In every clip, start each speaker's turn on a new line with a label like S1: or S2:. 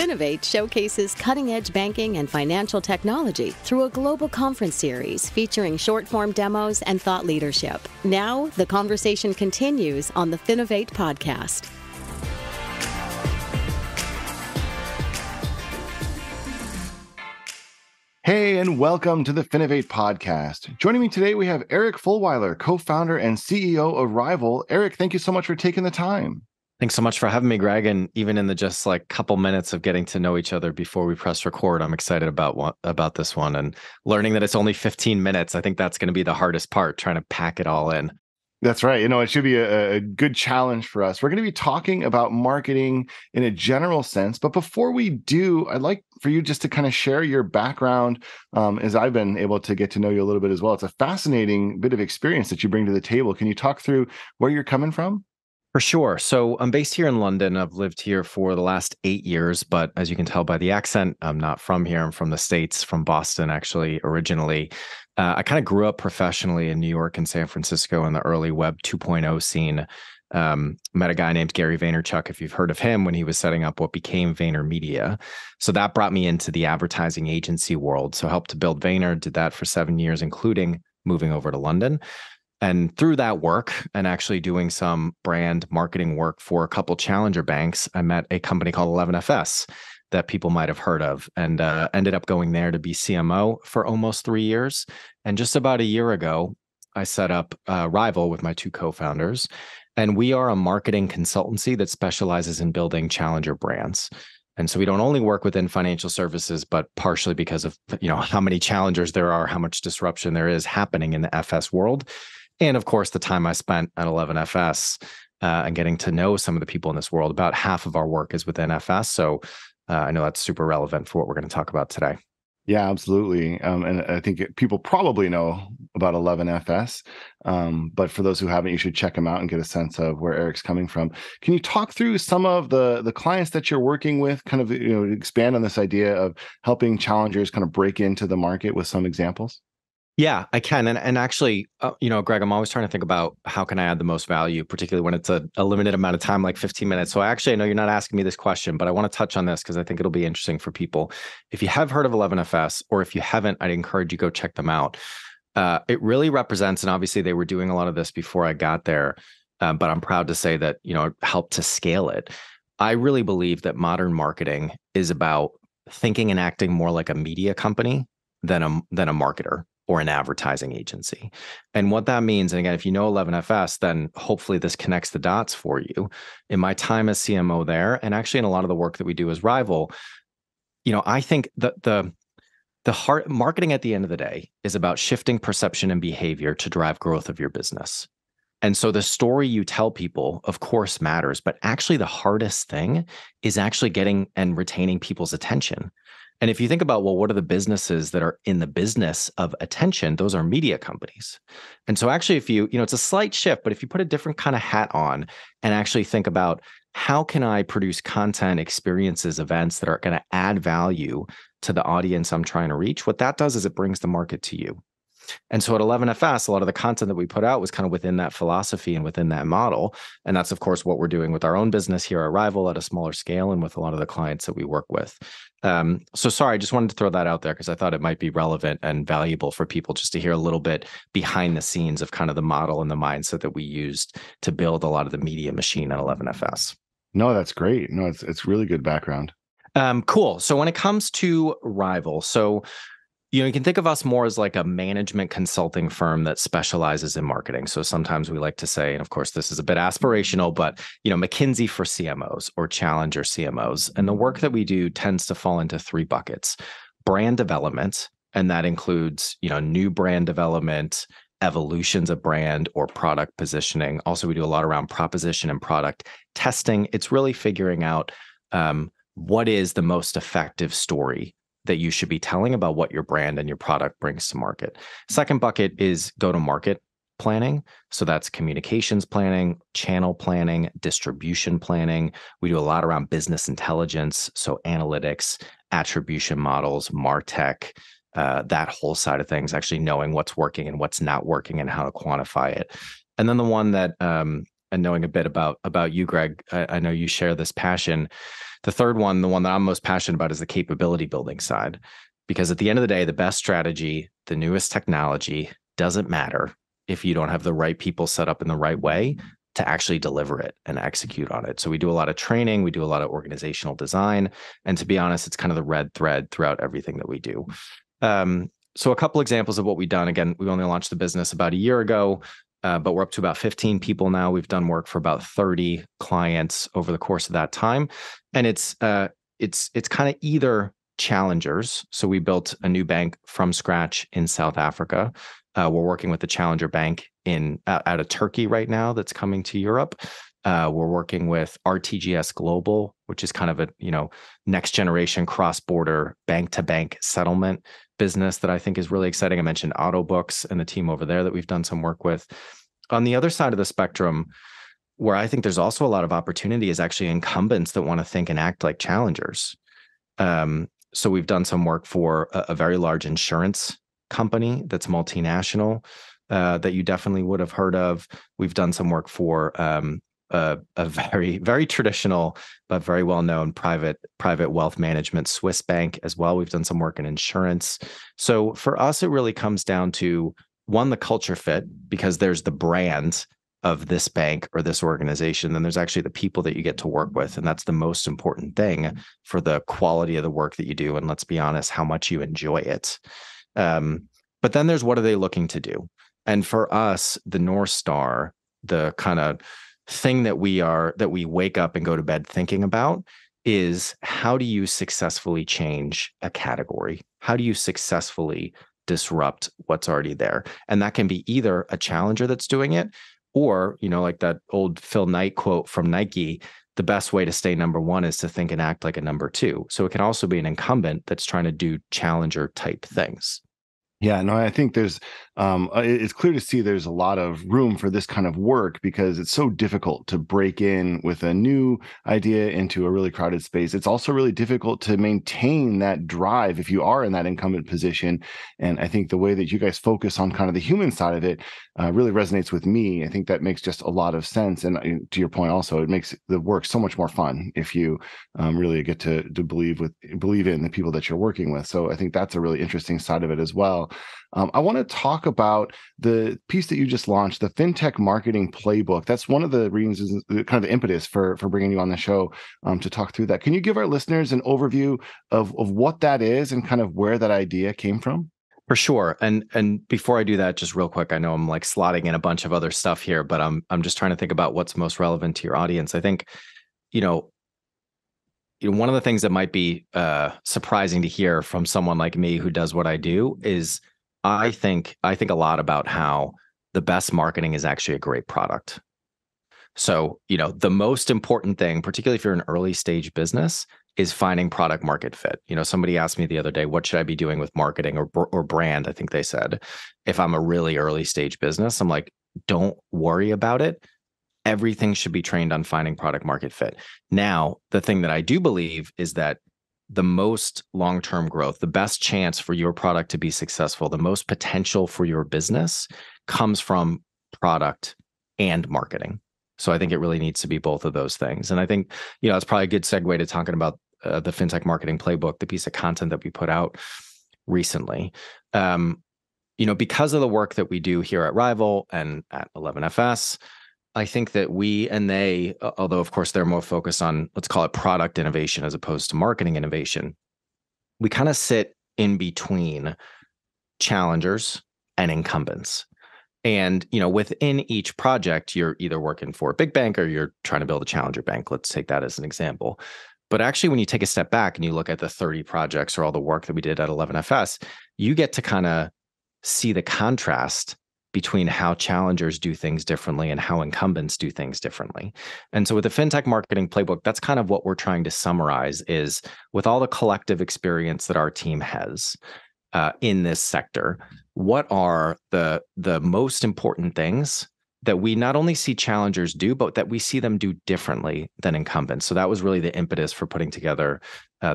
S1: Finovate showcases cutting-edge banking and financial technology through a global conference series featuring short-form demos and thought leadership. Now, the conversation continues on the Finovate podcast.
S2: Hey, and welcome to the Finovate podcast. Joining me today, we have Eric Fulwiler, co-founder and CEO of Ryvyl. Eric, thank you so much for taking the time.
S3: Thanks so much for having me, Greg. And even in the just like couple minutes of getting to know each other before we press record, I'm excited about this one and learning that it's only 15 minutes. I think that's going to be the hardest part, trying to pack it all in.
S2: That's right. It should be a good challenge for us. We're going to be talking about marketing in a general sense. But before we do, I'd like for you just to kind of share your background, as I've been able to get to know you a little bit as well. It's a fascinating bit of experience that you bring to the table. Can you talk through where you're coming from?
S3: For sure. So I'm based here in London. I've lived here for the last 8 years, but as you can tell by the accent, I'm not from here. I'm from the States, from Boston, actually, originally. I kind of grew up professionally in New York and San Francisco in the early Web 2.0 scene. Met a guy named Gary Vaynerchuk, if you've heard of him, when he was setting up what became VaynerMedia. So that brought me into the advertising agency world. So helped to build Vayner, did that for 7 years, including moving over to London. And through that work and actually doing some brand marketing work for a couple challenger banks, I met a company called 11FS that people might have heard of, and ended up going there to be CMO for almost 3 years. And just about a year ago, I set up Ryvyl with my two co-founders. And we are a marketing consultancy that specializes in building challenger brands. And so we don't only work within financial services, but partially because of how many challengers there are, how much disruption there is happening in the FS world. And of course, the time I spent at 11FS and getting to know some of the people in this world. About half of our work is within FS. So I know that's super relevant for what we're going to talk about today.
S2: Yeah, absolutely. And I think people probably know about 11FS, but for those who haven't, you should check them out and get a sense of where Eric's coming from. Can you talk through some of the clients that you're working with, kind of expand on this idea of helping challengers kind of break into the market with some examples?
S3: Yeah, I can. And actually, Greg, I'm always trying to think about how can I add the most value, particularly when it's a limited amount of time, like 15 minutes. So I know you're not asking me this question, but I want to touch on this because I think it'll be interesting for people. If you have heard of 11FS, or if you haven't, I'd encourage you go check them out. It really represents, and obviously they were doing a lot of this before I got there, but I'm proud to say that, it helped to scale it. I really believe that modern marketing is about thinking and acting more like a media company than a marketer or an advertising agency. And what that means, and again, if you know 11FS, then hopefully this connects the dots for you. In my time as CMO there, and actually in a lot of the work that we do as Ryvyl, I think that the heart marketing at the end of the day is about shifting perception and behavior to drive growth of your business. And so the story you tell people, of course, matters, but actually the hardest thing is actually getting and retaining people's attention. And if you think about, well, what are the businesses that are in the business of attention? Those are media companies. And so actually, if it's a slight shift, but if you put a different kind of hat on and actually think about how can I produce content, experiences, events that are going to add value to the audience I'm trying to reach, what that does is it brings the market to you. And so at 11FS, a lot of the content that we put out was kind of within that philosophy and within that model. And that's, of course, what we're doing with our own business here at Ryvyl at a smaller scale and with a lot of the clients that we work with. So sorry, I just wanted to throw that out there because I thought it might be relevant and valuable for people just to hear a little bit behind the scenes of kind of the model and the mindset that we used to build a lot of the media machine at 11FS.
S2: No, that's great. No, it's really good background.
S3: Cool. So when it comes to Ryvyl, you can think of us more as like a management consulting firm that specializes in marketing. So sometimes we like to say, and of course, this is a bit aspirational, but, McKinsey for CMOs or challenger CMOs. And the work that we do tends to fall into 3 buckets: brand development, and that includes, new brand development, evolutions of brand or product positioning. Also, we do a lot around proposition and product testing. It's really figuring out what is the most effective story that you should be telling about what your brand and your product brings to market. Second bucket is go-to-market planning. So that's communications planning, channel planning, distribution planning. We do a lot around business intelligence, so analytics, attribution models, MarTech, that whole side of things, actually knowing what's working and what's not working and how to quantify it. And then the one that knowing a bit about you, Greg, I know you share this passion. The third one, the one that I'm most passionate about, is the capability building side. Because at the end of the day, the best strategy, the newest technology doesn't matter if you don't have the right people set up in the right way to actually deliver it and execute on it. So we do a lot of training, we do a lot of organizational design. And to be honest, it's kind of the red thread throughout everything that we do. So a couple examples of what we've done. Again, we only launched the business about a year ago, but we're up to about 15 people now. We've done work for about 30 clients over the course of that time. And it's kind of either challengers. So we built a new bank from scratch in South Africa. We're working with the challenger bank out of Turkey right now that's coming to Europe. We're working with RTGS Global, which is kind of a next generation cross-border bank-to-bank settlement business that I think is really exciting. I mentioned Autobooks and the team over there that we've done some work with. On the other side of the spectrum, where I think there's also a lot of opportunity, is actually incumbents that want to think and act like challengers. So we've done some work for a very large insurance company that's multinational that you definitely would have heard of. We've done some work for a very, very traditional but very well-known private wealth management Swiss bank as well. We've done some work in insurance. So for us, it really comes down to, one, the culture fit, because there's the brand of this bank or this organization, then there's actually the people that you get to work with. And that's the most important thing for the quality of the work that you do. And let's be honest, how much you enjoy it. But then there's, what are they looking to do? And for us, the North Star, the kind of thing that we wake up and go to bed thinking about, is how do you successfully change a category? How do you successfully disrupt what's already there? And that can be either a challenger that's doing it, or, like that old Phil Knight quote from Nike, the best way to stay number one is to think and act like a number two. So it can also be an incumbent that's trying to do challenger type things.
S2: Yeah, no, I think it's clear to see there's a lot of room for this kind of work, because it's so difficult to break in with a new idea into a really crowded space. It's also really difficult to maintain that drive if you are in that incumbent position. And I think the way that you guys focus on kind of the human side of it really resonates with me. I think that makes just a lot of sense. And to your point also, it makes the work so much more fun if you really get to believe in the people that you're working with. So I think that's a really interesting side of it as well. I want to talk about the piece that you just launched, the FinTech Marketing Playbook. That's one of the reasons, kind of the impetus for bringing you on the show to talk through that. Can you give our listeners an overview of what that is and kind of where that idea came from?
S3: For sure. And before I do that, just real quick, I know I'm like slotting in a bunch of other stuff here, but I'm just trying to think about what's most relevant to your audience. I think, one of the things that might be surprising to hear from someone like me who does what I do is, I think a lot about how the best marketing is actually a great product. So, the most important thing, particularly if you're an early stage business, is finding product market fit. Somebody asked me the other day, what should I be doing with marketing or brand? I think they said, if I'm a really early stage business, I'm like, don't worry about it. Everything should be trained on finding product market fit. Now, the thing that I do believe is that the most long-term growth, the best chance for your product to be successful, the most potential for your business comes from product and marketing. So I think it really needs to be both of those things. And I think, it's probably a good segue to talking about the FinTech Marketing Playbook, the piece of content that we put out recently. Because of the work that we do here at Rival and at 11FS, I think that we and they, although of course they're more focused on, let's call it product innovation as opposed to marketing innovation, we kind of sit in between challengers and incumbents. And, within each project, you're either working for a big bank or you're trying to build a challenger bank. Let's take that as an example. But actually, when you take a step back and you look at the 30 projects or all the work that we did at 11FS, you get to kind of see the contrast between how challengers do things differently and how incumbents do things differently. And so with the FinTech Marketing Playbook, that's kind of what we're trying to summarize, is with all the collective experience that our team has in this sector, what are the most important things that we not only see challengers do, but that we see them do differently than incumbents. So that was really the impetus for putting together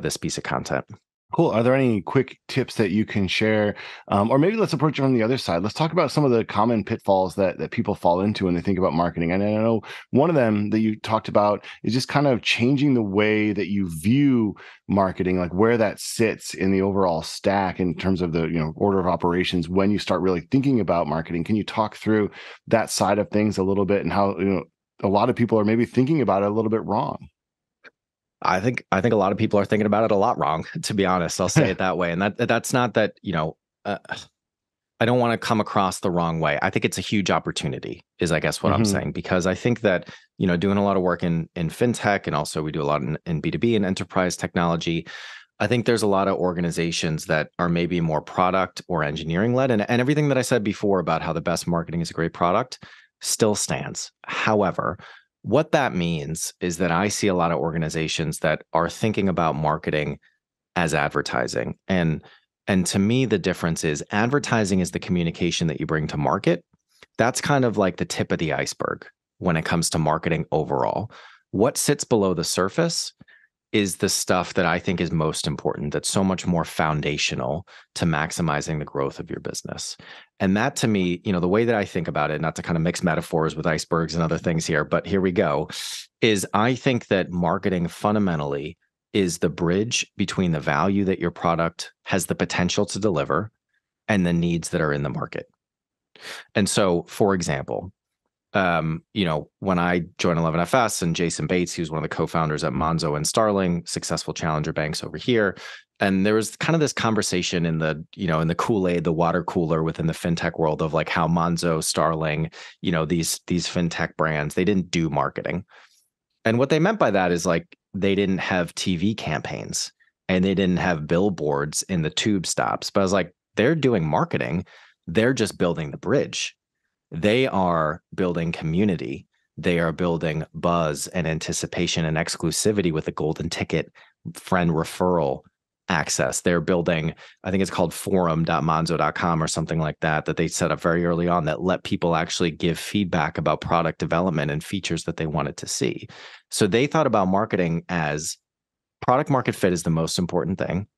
S3: this piece of content.
S2: Cool. Are there any quick tips that you can share? Or maybe let's approach it from the other side. Let's talk about some of the common pitfalls that people fall into when they think about marketing. And I know one of them that you talked about is just kind of changing the way that you view marketing, like where that sits in the overall stack in terms of the order of operations when you start really thinking about marketing. Can you talk through that side of things a little bit and how a lot of people are maybe thinking about it a little bit wrong?
S3: I think a lot of people are thinking about it a lot wrong, to be honest. I'll say it that way. And that's not that, I don't want to come across the wrong way. I think it's a huge opportunity is I guess what I'm saying, because I think that, doing a lot of work in fintech, and also we do a lot in B2B and enterprise technology. I think there's a lot of organizations that are maybe more product or engineering led. And everything that I said before about how the best marketing is a great product still stands. However, what that means is that I see a lot of organizations that are thinking about marketing as advertising. And to me, the difference is advertising is the communication that you bring to market. That's kind of like the tip of the iceberg when it comes to marketing overall. What sits below the surface is the stuff that I think is most important, that's so much more foundational to maximizing the growth of your business. And that to me, the way that I think about it, not to kind of mix metaphors with icebergs and other things here, but here we go, is I think that marketing fundamentally is the bridge between the value that your product has the potential to deliver and the needs that are in the market. And so, for example, when I joined 11FS and Jason Bates, he was one of the co-founders at Monzo and Starling, successful challenger banks over here. And there was kind of this conversation in the, in the Kool-Aid, the water cooler within the fintech world of like how Monzo, Starling, these fintech brands, they didn't do marketing. And what they meant by that is like, they didn't have TV campaigns and they didn't have billboards in the tube stops. But I was like, they're doing marketing. They're just building the bridge. They are building community. They are building buzz and anticipation and exclusivity with a golden ticket, friend referral access. They're building, I think it's called forum.monzo.com or something like that they set up very early on that let people actually give feedback about product development and features that they wanted to see. So they thought about marketing as product market fit is the most important thing.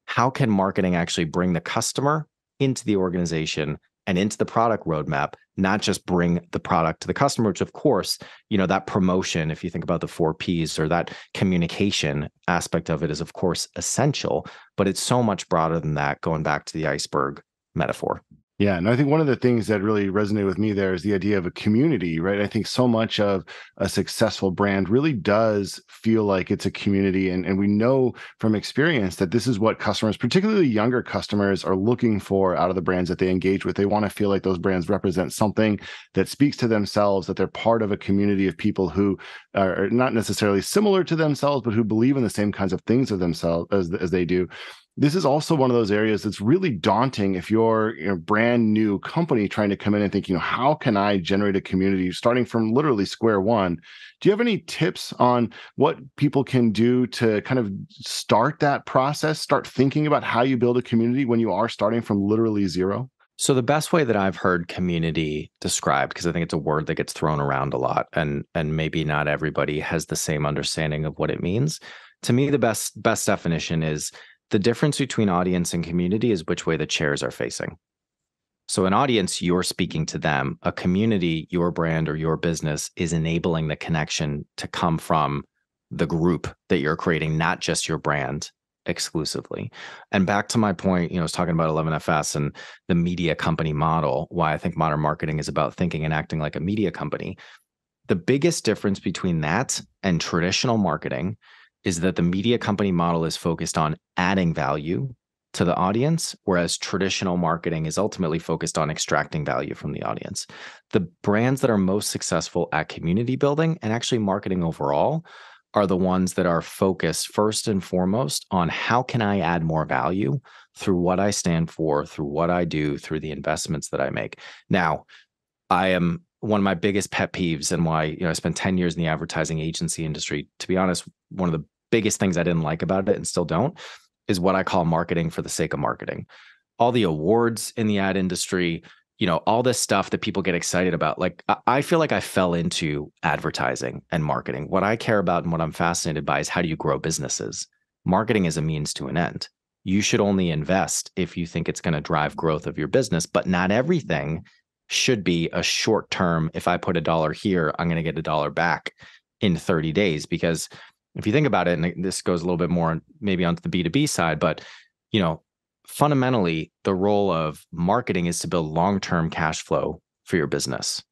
S3: How can marketing actually bring the customer into the organization and into the product roadmap, not just bring the product to the customer, which of course, that promotion, if you think about the 4 Ps or that communication aspect of it is of course essential, but it's so much broader than that, going back to the iceberg metaphor.
S2: Yeah, and I think one of the things that really resonated with me there is the idea of a community, right? I think so much of a successful brand really does feel like it's a community. And we know from experience that this is what customers, particularly younger customers, are looking for out of the brands that they engage with. They want to feel like those brands represent something that speaks to themselves, that they're part of a community of people who are not necessarily similar to themselves, but who believe in the same kinds of things of themselves as they do. This is also one of those areas that's really daunting if you're a brand new company trying to come in and think, how can I generate a community starting from literally square one? Do you have any tips on what people can do to kind of start that process, start thinking about how you build a community when you are starting from literally zero?
S3: So the best way that I've heard community described, because I think it's a word that gets thrown around a lot, and maybe not everybody has the same understanding of what it means. To me, the best definition is the difference between audience and community is which way the chairs are facing. So an audience, you're speaking to them. A community, your brand or your business, is enabling the connection to come from the group that you're creating, not just your brand exclusively. And back to my point, I was talking about 11FS and the media company model, why I think modern marketing is about thinking and acting like a media company. The biggest difference between that and traditional marketing is that the media company model is focused on adding value to the audience, whereas traditional marketing is ultimately focused on extracting value from the audience. The brands that are most successful at community building and actually marketing overall are the ones that are focused first and foremost on how can I add more value through what I stand for, through what I do, through the investments that I make. Now, I am one of my biggest pet peeves, and why I spent 10 years in the advertising agency industry. To be honest, one of the biggest things I didn't like about it and still don't is what I call marketing for the sake of marketing. All the awards in the ad industry, all this stuff that people get excited about. Like, I feel like I fell into advertising and marketing. What I care about and what I'm fascinated by is how do you grow businesses? Marketing is a means to an end. you should only invest if you think it's going to drive growth of your business. But not everything should be a short term. If I put $1 here, I'm going to get $1 back in 30 days. Because if you think about it, and this goes a little bit more maybe onto the B2B side, but fundamentally, the role of marketing is to build long-term cash flow for your business.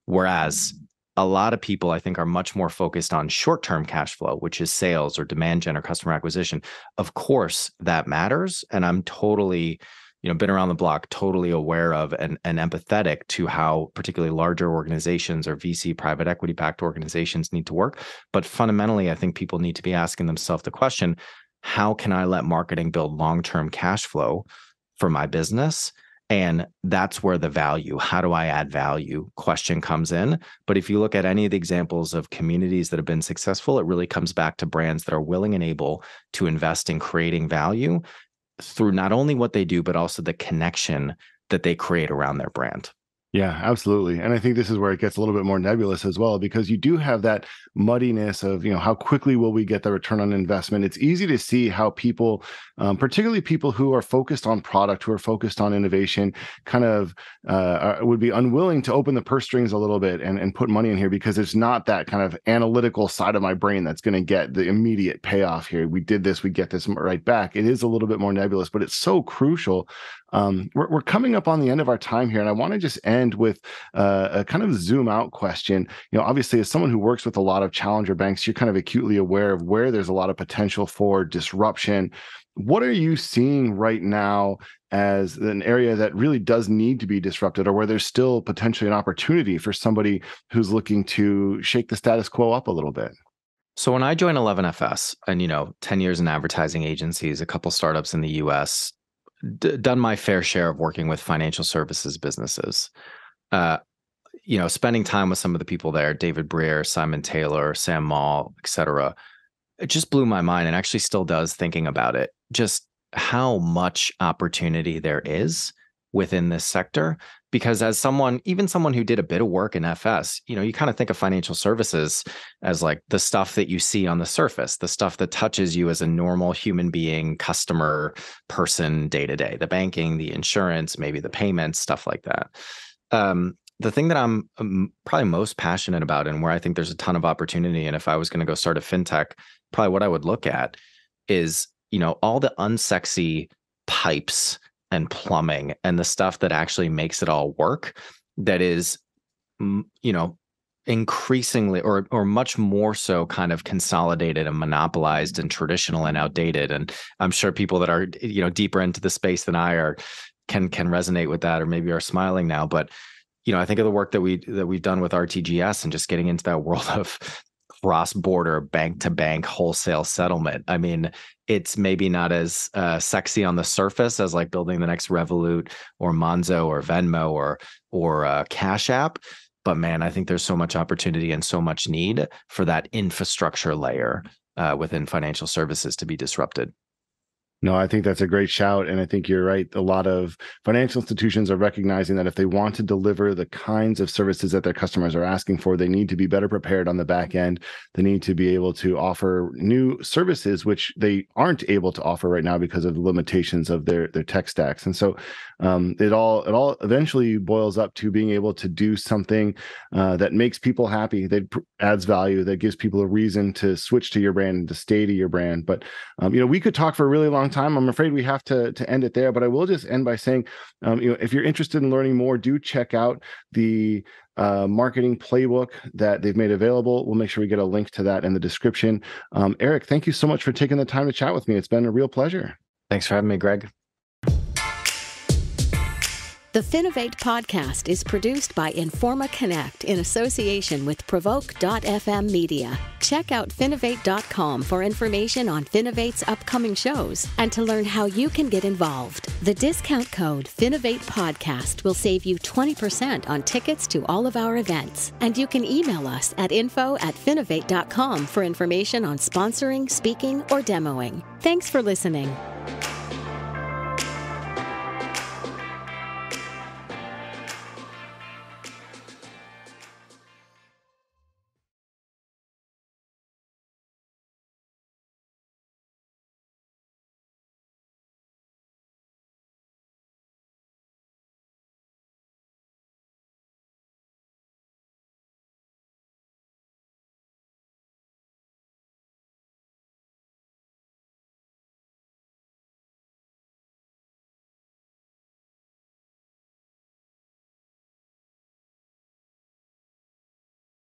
S3: Whereas a lot of people, I think, are much more focused on short-term cash flow, which is sales or demand gen or customer acquisition. Of course, that matters. And I'm totally, been around the block, totally aware of and empathetic to how particularly larger organizations or VC private equity backed organizations need to work. But fundamentally, I think people need to be asking themselves the question, how can I let marketing build long-term cash flow for my business? And that's where the value, how do I add value question comes in. But if you look at any of the examples of communities that have been successful, it really comes back to brands that are willing and able to invest in creating value through not only what they do, but also the connection that they create around their brand.
S2: Yeah, absolutely. And I think this is where it gets a little bit more nebulous as well, because you do have that muddiness of, how quickly will we get the return on investment? It's easy to see how people, particularly people who are focused on product, who are focused on innovation, kind of would be unwilling to open the purse strings a little bit and put money in here, because it's not that kind of analytical side of my brain that's going to get the immediate payoff here. We did this, we get this right back. It is a little bit more nebulous, but it's so crucial. We're coming up on the end of our time here, and I want to just end with a kind of zoom out question. Obviously, as someone who works with a lot of challenger banks, you're kind of acutely aware of where there's a lot of potential for disruption. What are you seeing right now as an area that really does need to be disrupted, or where there's still potentially an opportunity for somebody who's looking to shake the status quo up a little bit?
S3: So when I joined 11FS and, 10 years in advertising agencies, a couple startups in the US, done my fair share of working with financial services businesses, spending time with some of the people there, David Breer, Simon Taylor, Sam Maul, et cetera, it just blew my mind, and actually still does, thinking about it, just how much opportunity there is within this sector. Because as even someone who did a bit of work in FS, you kind of think of financial services as like the stuff that you see on the surface, the stuff that touches you as a normal human being, customer, person, day to day, the banking, the insurance, maybe the payments, stuff like that. The thing that I'm probably most passionate about, and where I think there's a ton of opportunity, and if I was going to go start a fintech, probably what I would look at is, all the unsexy pipes and plumbing and the stuff that actually makes it all work, that is, increasingly or much more so kind of consolidated and monopolized and traditional and outdated. And I'm sure people that are, deeper into the space than I are can resonate with that, or maybe are smiling now. But, I think of the work that we've done with RTGS and just getting into that world of cross-border bank-to-bank wholesale settlement. I mean, it's maybe not as sexy on the surface as like building the next Revolut or Monzo or Venmo or Cash App. But man, I think there's so much opportunity and so much need for that infrastructure layer within financial services to be disrupted.
S2: No, I think that's a great shout. And I think you're right. A lot of financial institutions are recognizing that if they want to deliver the kinds of services that their customers are asking for, they need to be better prepared on the back end. They need to be able to offer new services, which they aren't able to offer right now because of the limitations of their tech stacks. And so it all eventually boils up to being able to do something that makes people happy, that adds value, that gives people a reason to switch to your brand and to stay to your brand. But we could talk for a really long time. I'm afraid we have to end it there, but I will just end by saying, if you're interested in learning more, do check out the marketing playbook that they've made available. We'll make sure we get a link to that in the description. Eric, thank you so much for taking the time to chat with me. It's been a real pleasure.
S3: Thanks for having me, Greg.
S1: The Finovate podcast is produced by Informa Connect in association with Provoke.fm Media. Check out Finovate.com for information on Finovate's upcoming shows and to learn how you can get involved. The discount code Finovate Podcast will save you 20% on tickets to all of our events. And you can email us at info@finovate.com for information on sponsoring, speaking, or demoing. Thanks for listening.